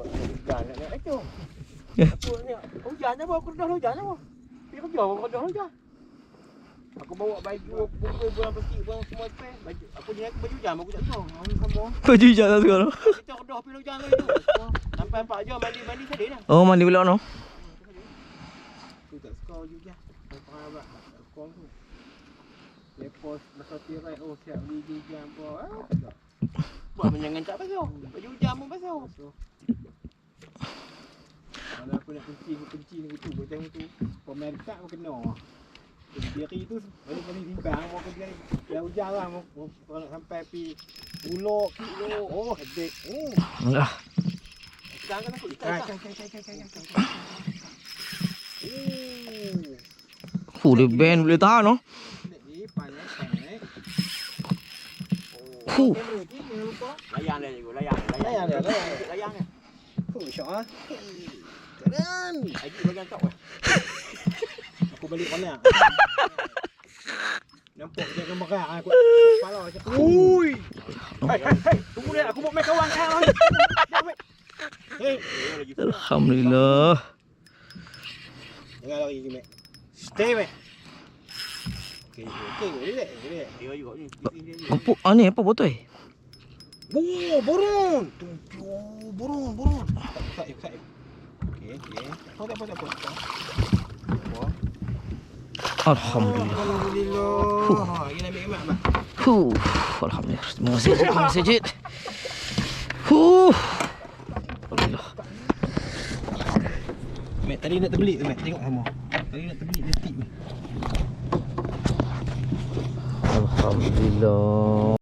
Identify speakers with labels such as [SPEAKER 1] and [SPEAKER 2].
[SPEAKER 1] Hujan nak itu. Aku ni hujan apa? Aku dah hujan apa? Pergi kerja aku dah hujan. Aku bawa baju, bungkus buang plastik, buang semua spare. Baju aku ni baju hujan aku tak tahu. Kamu.
[SPEAKER 2] Baju hujan lah sekarang.
[SPEAKER 1] Kita dah pergi hujan tu. Sampai 4 jam mandi sedih dah.
[SPEAKER 2] Oh, mandi pula no.
[SPEAKER 1] Tu tak suka juga. Apa abang tak suka tu. Lepas masa tirai siap beli hujan apa. Buat menyangan tak pasal. Baju hujan pun pasal. Kalau aku nak kencing gitu, buat macam tu. Pemerintah pun kena. Diri tu balik timbang mau kerja ya hujan lah mau nak sampai pi Pulau kilo. Oh, hebat.
[SPEAKER 2] Enggak.
[SPEAKER 1] Jangan aku ikan.
[SPEAKER 2] Dia band boleh tahan no.
[SPEAKER 1] Ni panas. Layang dia juga, layang dia. Syok ah. Keren. Lagi bagian top. Aku balik mana? Nampak dia gemerak aku. Kepala macam tu. Ui. Hei, tunggu dia. Aku mau main kawan kau. Hei.
[SPEAKER 2] Alhamdulillah.
[SPEAKER 1] Jangan lari ni, Mek. Stay, Mek. Okey, relax. Dia juga ni.
[SPEAKER 2] Apa ni apa botol?
[SPEAKER 1] Burung. Burung. Tak. Okey. Tak apa.
[SPEAKER 2] Alhamdulillah.
[SPEAKER 1] Ini ambil emak, Mak.
[SPEAKER 2] Alhamdulillah. Terima kasih Cik. Alhamdulillah.
[SPEAKER 1] Mek tadi nak terbelit tu, Mek. Tengok kamu. Tadi nak terbelit dia tip ni.
[SPEAKER 2] Alhamdulillah.